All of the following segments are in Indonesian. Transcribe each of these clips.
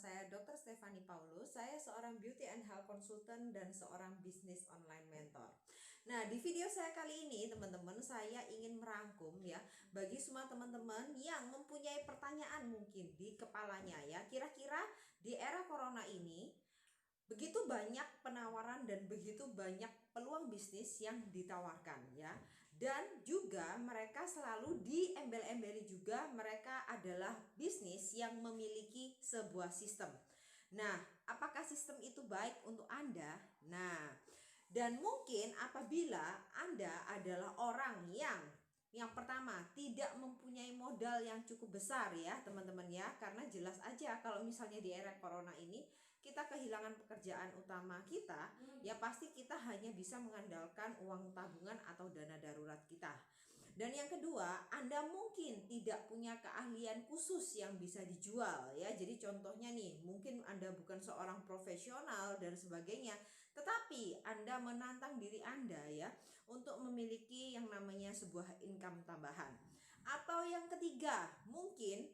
saya Dr. Stefani Paulus. Saya seorang beauty and health consultant dan seorang bisnis online mentor. Nah, di video saya kali ini teman-teman, saya ingin merangkum ya bagi semua teman-teman yang mempunyai pertanyaan mungkin di kepalanya ya. Kira-kira di era corona ini begitu banyak penawaran dan begitu banyak peluang bisnis yang ditawarkan ya. Dan juga mereka selalu diembel-embeli juga mereka adalah bisnis yang memiliki sebuah sistem. Nah, apakah sistem itu baik untuk Anda? Nah, dan mungkin apabila Anda adalah orang yang pertama tidak mempunyai modal yang cukup besar ya teman-teman ya. Karena jelas aja kalau misalnya di era corona ini kita kehilangan pekerjaan utama kita, ya pasti kita hanya bisa mengandalkan uang tabungan atau dana darurat kita. Dan yang kedua, Anda mungkin tidak punya keahlian khusus yang bisa dijual ya. Jadi contohnya nih, mungkin Anda bukan seorang profesional dan sebagainya, tetapi Anda menantang diri Anda ya untuk memiliki yang namanya sebuah income tambahan. Atau yang ketiga, mungkin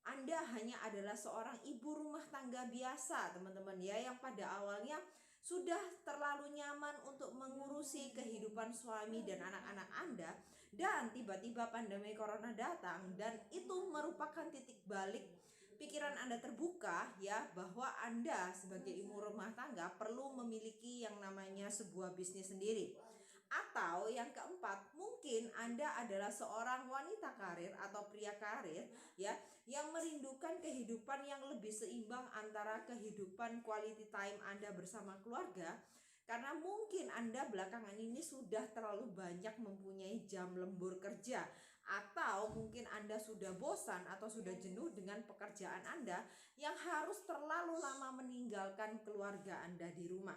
Anda hanya adalah seorang ibu rumah tangga biasa teman-teman ya, yang pada awalnya sudah terlalu nyaman untuk mengurusi kehidupan suami dan anak-anak Anda, dan tiba-tiba pandemi corona datang dan itu merupakan titik balik pikiran Anda terbuka ya, bahwa Anda sebagai ibu rumah tangga perlu memiliki yang namanya sebuah bisnis sendiri. Atau yang keempat, mungkin Anda adalah seorang wanita karir atau pria karir ya, yang merindukan kehidupan yang lebih seimbang antara kehidupan quality time Anda bersama keluarga. Karena mungkin Anda belakangan ini sudah terlalu banyak mempunyai jam lembur kerja, atau mungkin Anda sudah bosan atau sudah jenuh dengan pekerjaan Anda yang harus terlalu lama meninggalkan keluarga Anda di rumah.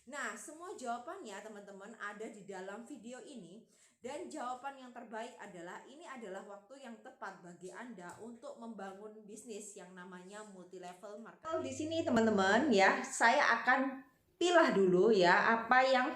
Nah, semua jawabannya teman-teman ada di dalam video ini, dan jawaban yang terbaik adalah ini adalah waktu yang tepat bagi Anda untuk membangun bisnis yang namanya multi level marketing. Di sini teman-teman ya, saya akan pilah dulu ya apa yang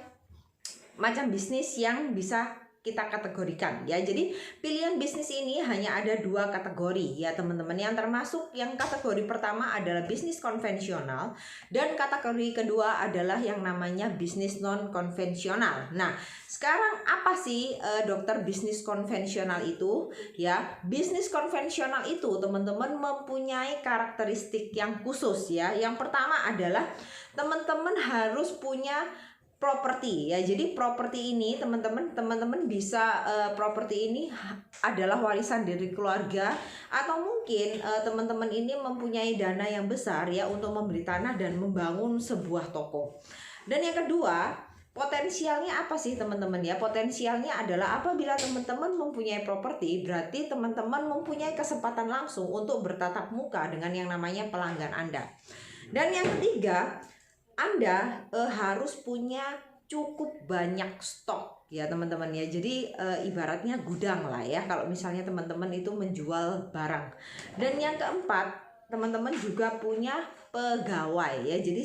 macam bisnis yang bisa kita kategorikan ya. Jadi pilihan bisnis ini hanya ada dua kategori ya teman-teman, yang termasuk yang kategori pertama adalah bisnis konvensional dan kategori kedua adalah yang namanya bisnis non konvensional. Nah, sekarang apa sih dokter bisnis konvensional itu ya? Bisnis konvensional itu teman-teman mempunyai karakteristik yang khusus ya. Yang pertama adalah teman-teman harus punya properti ya. Jadi properti ini teman-teman bisa properti ini adalah warisan dari keluarga, atau mungkin teman-teman ini mempunyai dana yang besar ya untuk membeli tanah dan membangun sebuah toko. Dan yang kedua, potensialnya apa sih teman-teman ya? Potensialnya adalah apabila teman-teman mempunyai properti, berarti teman-teman mempunyai kesempatan langsung untuk bertatap muka dengan yang namanya pelanggan Anda. Dan yang ketiga, Anda harus punya cukup banyak stok ya teman-teman ya. Jadi ibaratnya gudang lah ya kalau misalnya teman-teman itu menjual barang. Dan yang keempat, teman-teman juga punya pegawai ya. Jadi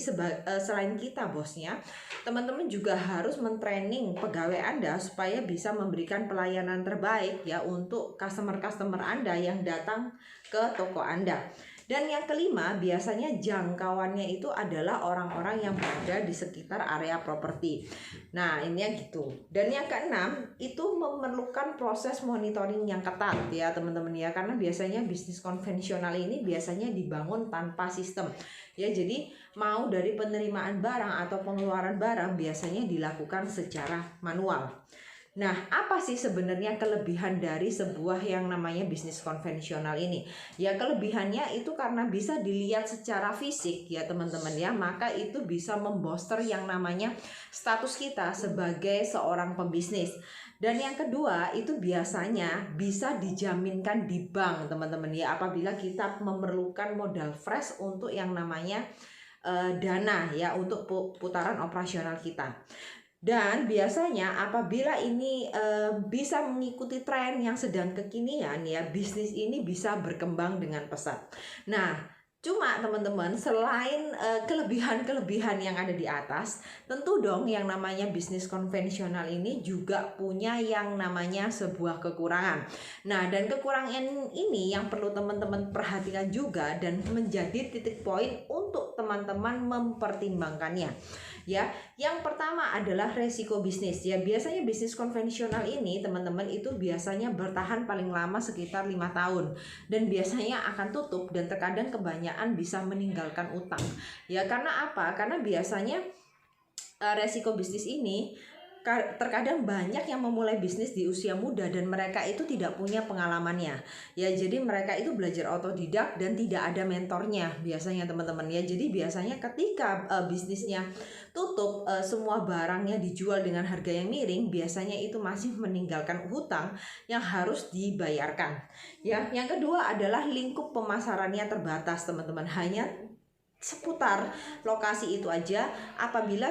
selain kita bosnya, teman-teman juga harus mentraining pegawai Anda supaya bisa memberikan pelayanan terbaik ya untuk customer-customer Anda yang datang ke toko Anda. Dan yang kelima, biasanya jangkauannya itu adalah orang-orang yang berada di sekitar area properti. Nah, ini gitu. Dan yang keenam, itu memerlukan proses monitoring yang ketat ya teman-teman ya. Karena biasanya bisnis konvensional ini biasanya dibangun tanpa sistem. Ya, jadi mau dari penerimaan barang atau pengeluaran barang biasanya dilakukan secara manual. Nah, apa sih sebenarnya kelebihan dari sebuah yang namanya bisnis konvensional ini? Ya, kelebihannya itu karena bisa dilihat secara fisik ya teman-teman ya. Maka itu bisa membooster yang namanya status kita sebagai seorang pembisnis. Dan yang kedua, itu biasanya bisa dijaminkan di bank teman-teman ya, apabila kita memerlukan modal fresh untuk yang namanya dana ya untuk putaran operasional kita. Dan biasanya apabila ini bisa mengikuti tren yang sedang kekinian ya, bisnis ini bisa berkembang dengan pesat. Nah, Cuma teman-teman, selain kelebihan-kelebihan yang ada di atas, tentu dong yang namanya bisnis konvensional ini juga punya yang namanya sebuah kekurangan. Nah, dan kekurangan ini yang perlu teman-teman perhatikan juga dan menjadi titik poin untuk teman-teman mempertimbangkannya. Ya, yang pertama adalah resiko bisnis. Ya, biasanya bisnis konvensional ini teman-teman itu biasanya bertahan paling lama sekitar 5 tahun dan biasanya akan tutup dan terkadang kebanyakan bisa meninggalkan utang. Ya, karena apa? Karena biasanya resiko bisnis ini terkadang banyak yang memulai bisnis di usia muda dan mereka itu tidak punya pengalamannya. Ya, jadi mereka itu belajar otodidak dan tidak ada mentornya biasanya teman-teman ya. Jadi biasanya ketika bisnisnya tutup, semua barangnya dijual dengan harga yang miring, biasanya itu masih meninggalkan hutang yang harus dibayarkan. Ya, yang kedua adalah lingkup pemasarannya terbatas teman-teman, hanya seputar lokasi itu aja. Apabila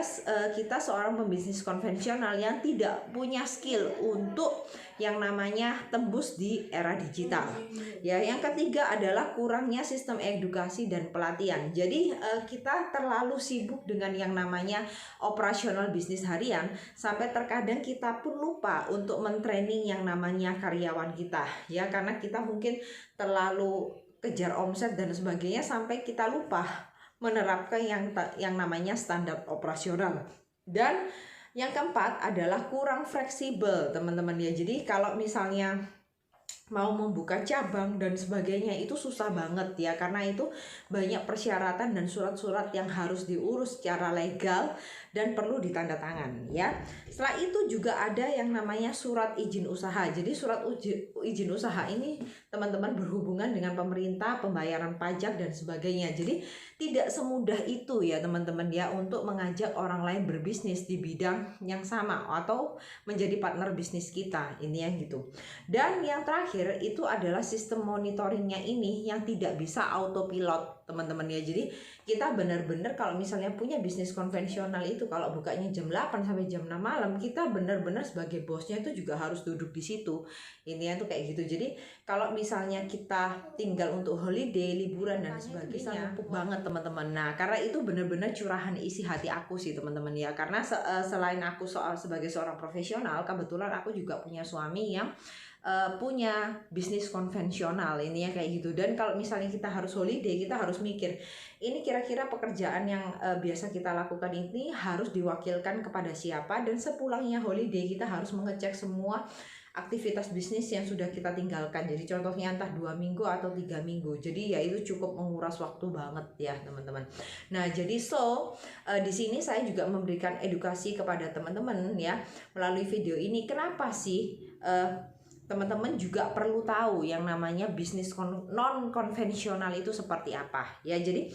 kita seorang pembisnis konvensional yang tidak punya skill untuk yang namanya tembus di era digital. Ya, yang ketiga adalah kurangnya sistem edukasi dan pelatihan. Jadi kita terlalu sibuk dengan yang namanya operasional bisnis harian sampai terkadang kita pun lupa untuk mentraining yang namanya karyawan kita. Ya, karena kita mungkin terlalu kejar omset dan sebagainya sampai kita lupa menerapkan yang namanya standar operasional. Dan yang keempat adalah kurang fleksibel teman-teman ya. Jadi kalau misalnya mau membuka cabang dan sebagainya itu susah banget ya, karena itu banyak persyaratan dan surat-surat yang harus diurus secara legal dan perlu ditandatangan ya. Setelah itu juga ada yang namanya surat izin usaha. Jadi surat izin usaha ini teman-teman berhubungan dengan pemerintah, pembayaran pajak dan sebagainya. Jadi tidak semudah itu ya teman-teman ya untuk mengajak orang lain berbisnis di bidang yang sama atau menjadi partner bisnis kita ini ya gitu. Dan yang terakhir itu adalah sistem monitoringnya ini yang tidak bisa autopilot teman-teman ya. Jadi kita benar-benar kalau misalnya punya bisnis konvensional itu kalau bukanya jam 8 sampai jam 6 malam, kita benar-benar sebagai bosnya itu juga harus duduk di situ. Ini tuh kayak gitu. Jadi kalau misalnya kita tinggal untuk holiday, liburan dan sebagainya, bisa numpuk banget teman-teman. Nah, karena itu benar-benar curahan isi hati aku sih teman-teman ya. Karena selain aku sebagai seorang profesional, kebetulan aku juga punya suami yang punya bisnis konvensional ini ya kayak gitu. Dan kalau misalnya kita harus holiday, kita harus mikir ini kira-kira pekerjaan yang biasa kita lakukan ini harus diwakilkan kepada siapa, dan sepulangnya holiday kita harus mengecek semua aktivitas bisnis yang sudah kita tinggalkan. Jadi contohnya entah 2 minggu atau 3 minggu. Jadi ya itu cukup menguras waktu banget ya teman-teman. Nah, jadi di sini saya juga memberikan edukasi kepada teman-teman ya melalui video ini. Kenapa sih teman-teman juga perlu tahu yang namanya bisnis non konvensional itu seperti apa ya. Jadi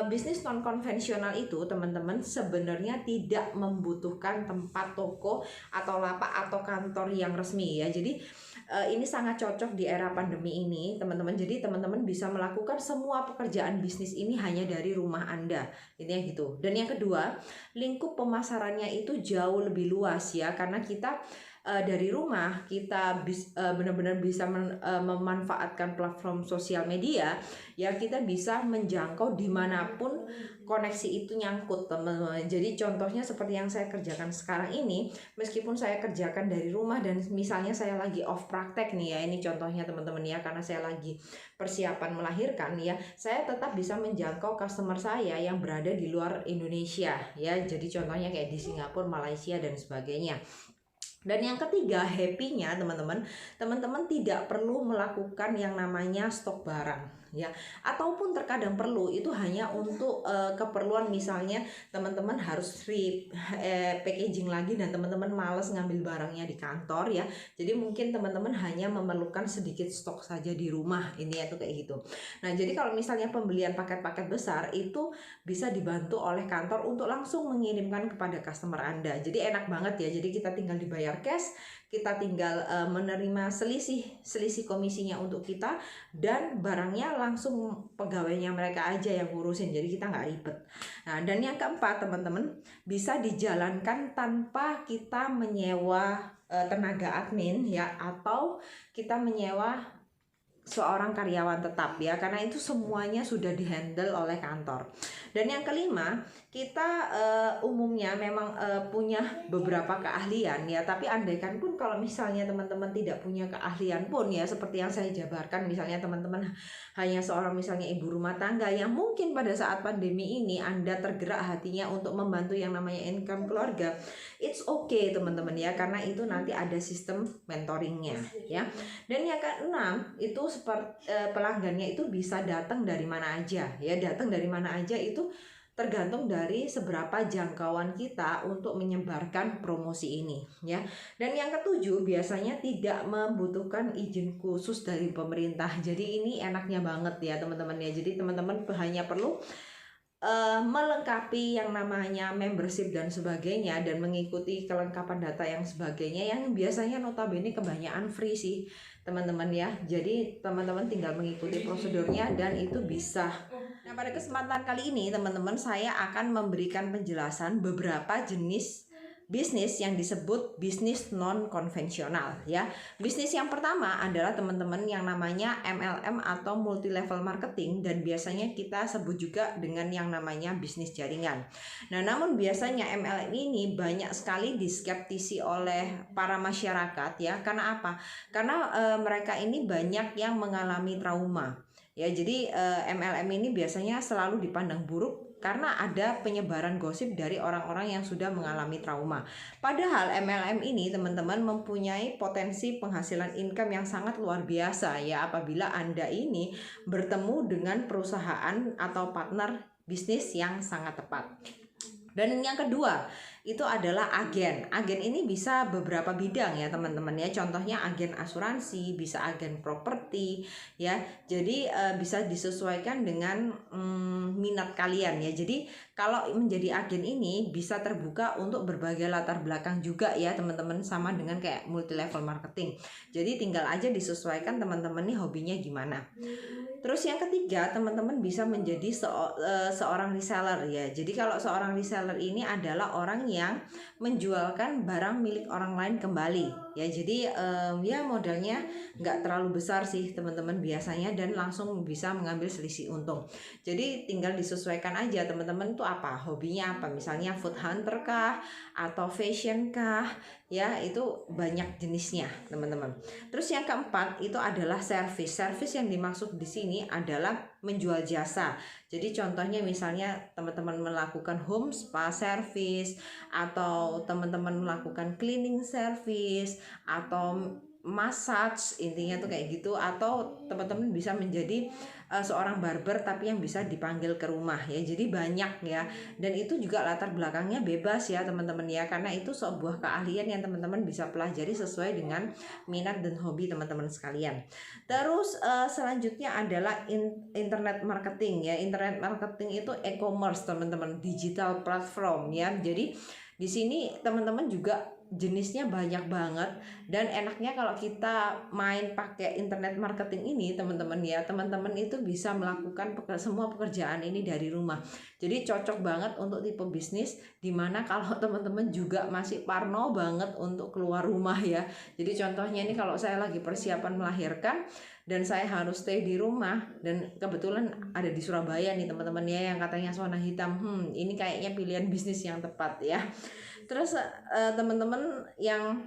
bisnis non konvensional itu teman-teman sebenarnya tidak membutuhkan tempat toko atau lapak atau kantor yang resmi ya. Jadi ini sangat cocok di era pandemi ini teman-teman. Jadi teman-teman bisa melakukan semua pekerjaan bisnis ini hanya dari rumah Anda. Ini ya gitu. Dan yang kedua, lingkup pemasarannya itu jauh lebih luas ya, karena kita dari rumah kita benar-benar bisa memanfaatkan platform sosial media ya. Kita bisa menjangkau dimanapun koneksi itu nyangkut teman-teman. Jadi contohnya seperti yang saya kerjakan sekarang ini, meskipun saya kerjakan dari rumah dan misalnya saya lagi off praktek nih ya, ini contohnya teman-teman ya, karena saya lagi persiapan melahirkan ya, saya tetap bisa menjangkau customer saya yang berada di luar Indonesia ya. Jadi contohnya kayak di Singapura, Malaysia dan sebagainya. Dan yang ketiga, happy-nya teman-teman tidak perlu melakukan yang namanya stok barang ya, ataupun terkadang perlu, itu hanya untuk keperluan misalnya teman-teman harus packaging lagi dan teman-teman males ngambil barangnya di kantor ya. Jadi mungkin teman-teman hanya memerlukan sedikit stok saja di rumah ini ya, tuh kayak gitu. Nah, jadi kalau misalnya pembelian paket-paket besar itu bisa dibantu oleh kantor untuk langsung mengirimkan kepada customer Anda. Jadi enak banget ya. Jadi kita tinggal dibayar cash, kita tinggal menerima selisih komisinya untuk kita, dan barangnya langsung pegawainya mereka aja yang ngurusin. Jadi kita nggak ribet. Nah, dan yang keempat teman-teman, bisa dijalankan tanpa kita menyewa tenaga admin ya, atau kita menyewa seorang karyawan tetap ya, karena itu semuanya sudah dihandle oleh kantor. Dan yang kelima, kita umumnya memang punya beberapa keahlian ya, tapi andaikan pun kalau misalnya teman-teman tidak punya keahlian pun ya, seperti yang saya jabarkan, misalnya teman-teman hanya seorang misalnya ibu rumah tangga yang mungkin pada saat pandemi ini Anda tergerak hatinya untuk membantu yang namanya income keluarga, it's okay teman-teman ya, karena itu nanti ada sistem mentoringnya ya. Dan yang keenam itu seperti pelanggannya itu bisa datang dari mana aja ya, datang dari mana aja itu tergantung dari seberapa jangkauan kita untuk menyebarkan promosi ini ya. Dan yang ketujuh, biasanya tidak membutuhkan izin khusus dari pemerintah. Jadi ini enaknya banget ya teman-teman ya. Jadi teman-teman hanya perlu melengkapi yang namanya membership dan sebagainya, dan mengikuti kelengkapan data yang sebagainya, yang biasanya notabene kebanyakan free sih teman-teman ya. Jadi teman-teman tinggal mengikuti prosedurnya dan itu bisa. Nah, pada kesempatan kali ini teman-teman, saya akan memberikan penjelasan beberapa jenis bisnis yang disebut bisnis non konvensional ya. Bisnis yang pertama adalah teman-teman yang namanya MLM atau multi level marketing, dan biasanya kita sebut juga dengan yang namanya bisnis jaringan. Nah, namun biasanya MLM ini banyak sekali diskeptisi oleh para masyarakat ya. Karena apa? Karena mereka ini banyak yang mengalami trauma. Ya, jadi MLM ini biasanya selalu dipandang buruk karena ada penyebaran gosip dari orang-orang yang sudah mengalami trauma. Padahal MLM ini teman-teman mempunyai potensi penghasilan income yang sangat luar biasa ya, apabila Anda ini bertemu dengan perusahaan atau partner bisnis yang sangat tepat. Dan yang kedua itu adalah agen. Agen ini bisa beberapa bidang ya teman-teman ya. Contohnya agen asuransi, bisa agen properti ya. Jadi bisa disesuaikan dengan minat kalian ya. Jadi kalau menjadi agen ini bisa terbuka untuk berbagai latar belakang juga ya teman-teman, sama dengan kayak multi level marketing. Jadi tinggal aja disesuaikan teman-teman nih hobinya gimana. Terus yang ketiga, teman-teman bisa menjadi seorang reseller ya. Jadi kalau seorang reseller ini adalah orang yang menjualkan barang milik orang lain kembali ya. Jadi ya modalnya nggak terlalu besar sih teman-teman biasanya, dan langsung bisa mengambil selisih untung. Jadi tinggal disesuaikan aja teman-teman tuh apa hobinya, apa misalnya food hunter kah atau fashion kah ya, itu banyak jenisnya teman-teman. Terus yang keempat itu adalah service. Service yang dimaksud di sini adalah menjual jasa. Jadi contohnya misalnya teman-teman melakukan home spa service, atau teman-teman melakukan cleaning service, atau massage, intinya tuh kayak gitu. Atau teman-teman bisa menjadi seorang barber tapi yang bisa dipanggil ke rumah ya. Jadi banyak ya, dan itu juga latar belakangnya bebas ya teman-teman ya, karena itu sebuah keahlian yang teman-teman bisa pelajari sesuai dengan minat dan hobi teman-teman sekalian. Terus selanjutnya adalah internet marketing ya. Internet marketing itu e-commerce teman-teman, digital platform ya. Jadi di sini teman-teman juga jenisnya banyak banget, dan enaknya kalau kita main pakai internet marketing ini teman-teman ya, teman-teman itu bisa melakukan semua pekerjaan ini dari rumah. Jadi cocok banget untuk tipe bisnis dimana kalau teman-teman juga masih parno banget untuk keluar rumah ya. Jadi contohnya ini kalau saya lagi persiapan melahirkan dan saya harus stay di rumah, dan kebetulan ada di Surabaya nih teman-teman ya, yang katanya zona hitam, ini kayaknya pilihan bisnis yang tepat ya. Terus teman-teman yang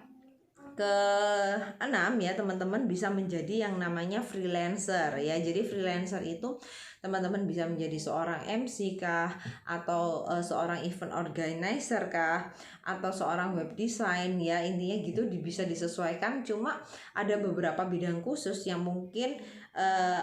keenam ya, teman-teman bisa menjadi yang namanya freelancer ya. Jadi freelancer itu teman-teman bisa menjadi seorang MC kah, atau seorang event organizer kah, atau seorang web design ya. Intinya gitu bisa disesuaikan. Cuma ada beberapa bidang khusus yang mungkin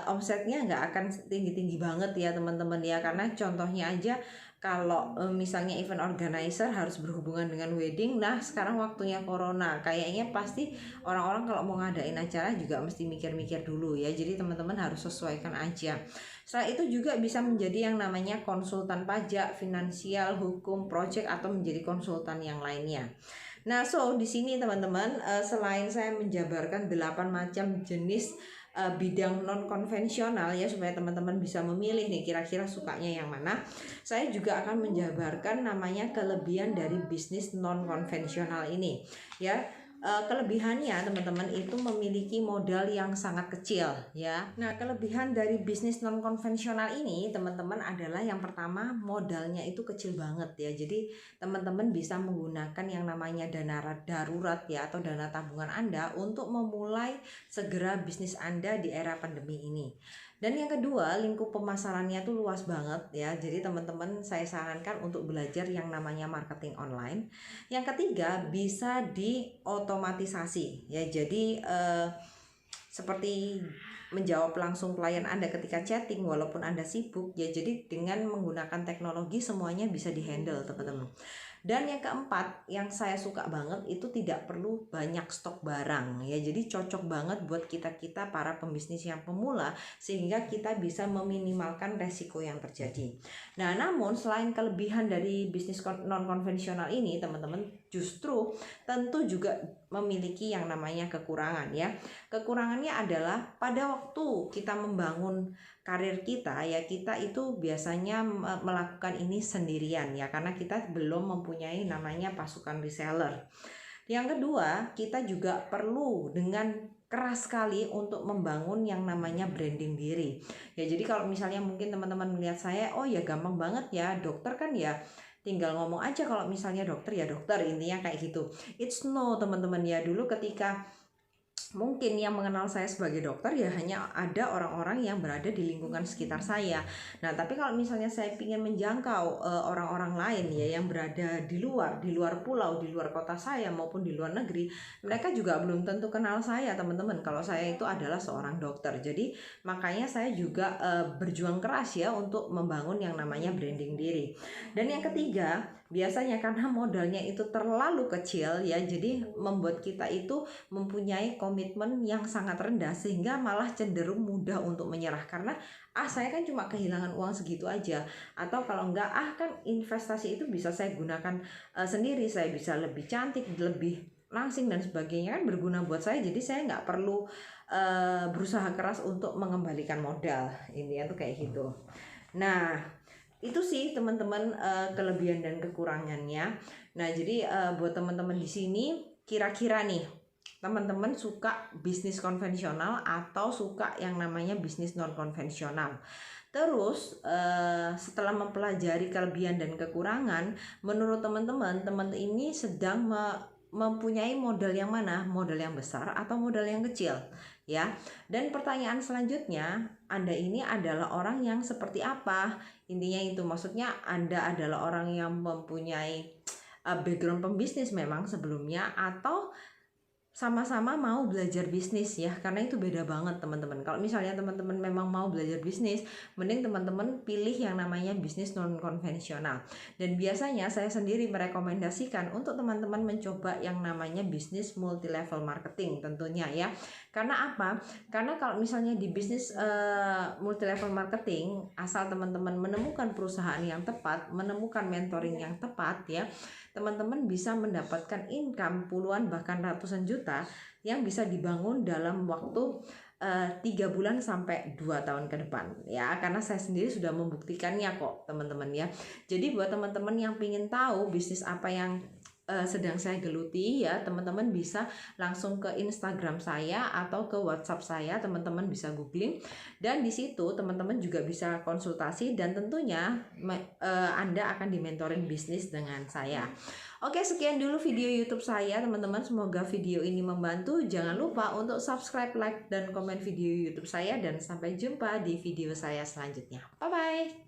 omsetnya nggak akan tinggi-tinggi banget ya teman-teman ya. Karena contohnya aja, kalau misalnya event organizer harus berhubungan dengan wedding, nah sekarang waktunya corona, kayaknya pasti orang-orang kalau mau ngadain acara juga mesti mikir-mikir dulu ya. Jadi teman-teman harus sesuaikan aja. Setelah itu juga bisa menjadi yang namanya konsultan pajak, finansial, hukum, project, atau menjadi konsultan yang lainnya. Nah, di sini teman-teman, selain saya menjabarkan 8 macam jenis bidang non konvensional ya, supaya teman-teman bisa memilih nih kira-kira sukanya yang mana, saya juga akan menjabarkan namanya kelebihan dari bisnis non konvensional ini ya. kelebihannya teman-teman itu memiliki modal yang sangat kecil ya. Nah, kelebihan dari bisnis non konvensional ini teman-teman adalah yang pertama, modalnya itu kecil banget ya. Jadi teman-teman bisa menggunakan yang namanya dana darurat ya, atau dana tabungan Anda untuk memulai segera bisnis Anda di era pandemi ini. Dan yang kedua, lingkup pemasarannya tuh luas banget ya. Jadi teman-teman saya sarankan untuk belajar yang namanya marketing online. Yang ketiga, bisa diotomatisasi ya. Jadi seperti menjawab langsung klien Anda ketika chatting walaupun Anda sibuk ya. Jadi dengan menggunakan teknologi semuanya bisa dihandle teman-teman. Dan yang keempat, yang saya suka banget itu tidak perlu banyak stok barang ya. Jadi cocok banget buat kita-kita para pembisnis yang pemula, sehingga kita bisa meminimalkan resiko yang terjadi. Nah, namun selain kelebihan dari bisnis non konvensional ini teman-teman, justru tentu juga memiliki yang namanya kekurangan ya. Kekurangannya adalah pada waktu kita membangun karir kita ya, kita itu biasanya melakukan ini sendirian ya, karena kita belum mempunyai namanya pasukan reseller. Yang kedua, kita juga perlu dengan keras sekali untuk membangun yang namanya branding diri ya. Jadi kalau misalnya mungkin teman-teman melihat saya, oh ya gampang banget ya, dokter kan ya tinggal ngomong aja, kalau misalnya dokter ya dokter, intinya kayak gitu. It's no teman-teman ya. Dulu ketika mungkin yang mengenal saya sebagai dokter ya hanya ada orang-orang yang berada di lingkungan sekitar saya. Nah, tapi kalau misalnya saya ingin menjangkau orang-orang lain ya yang berada di luar pulau, di luar kota saya maupun di luar negeri, mereka juga belum tentu kenal saya teman-teman kalau saya itu adalah seorang dokter. Jadi makanya saya juga berjuang keras ya untuk membangun yang namanya branding diri. Dan yang ketiga, biasanya karena modalnya itu terlalu kecil ya, jadi membuat kita itu mempunyai komitmen yang sangat rendah, sehingga malah cenderung mudah untuk menyerah karena saya kan cuma kehilangan uang segitu aja, atau kalau enggak kan investasi itu bisa saya gunakan sendiri, saya bisa lebih cantik, lebih langsing dan sebagainya, kan berguna buat saya, jadi saya nggak perlu berusaha keras untuk mengembalikan modal. Intinya tuh kayak gitu. Nah, itu sih teman-teman kelebihan dan kekurangannya. Nah, jadi buat teman-teman di sini, kira-kira nih teman-teman suka bisnis konvensional atau suka yang namanya bisnis non konvensional? Terus setelah mempelajari kelebihan dan kekurangan, menurut teman-teman ini sedang mempunyai modal yang mana? Modal yang besar atau modal yang kecil ya? Dan pertanyaan selanjutnya, Anda ini adalah orang yang seperti apa? Intinya itu, maksudnya Anda adalah orang yang mempunyai background pembisnis memang sebelumnya, atau sama-sama mau belajar bisnis ya, karena itu beda banget teman-teman. Kalau misalnya teman-teman memang mau belajar bisnis, mending teman-teman pilih yang namanya bisnis non konvensional. Dan biasanya saya sendiri merekomendasikan untuk teman-teman mencoba yang namanya bisnis multi level marketing tentunya ya. Karena apa? Karena kalau misalnya di bisnis multi level marketing, asal teman-teman menemukan perusahaan yang tepat, menemukan mentoring yang tepat ya, teman-teman bisa mendapatkan income puluhan bahkan ratusan juta yang bisa dibangun dalam waktu 3 bulan sampai 2 tahun ke depan ya, karena saya sendiri sudah membuktikannya kok teman-teman ya. Jadi buat teman-teman yang ingin tahu bisnis apa yang sedang saya geluti ya, teman-teman bisa langsung ke Instagram saya atau ke WhatsApp saya, teman-teman bisa googling, dan di situ teman-teman juga bisa konsultasi, dan tentunya Anda akan dimentoring bisnis dengan saya. Oke, sekian dulu video YouTube saya teman-teman, semoga video ini membantu. Jangan lupa untuk subscribe, like, dan komen video YouTube saya, dan sampai jumpa di video saya selanjutnya. Bye bye.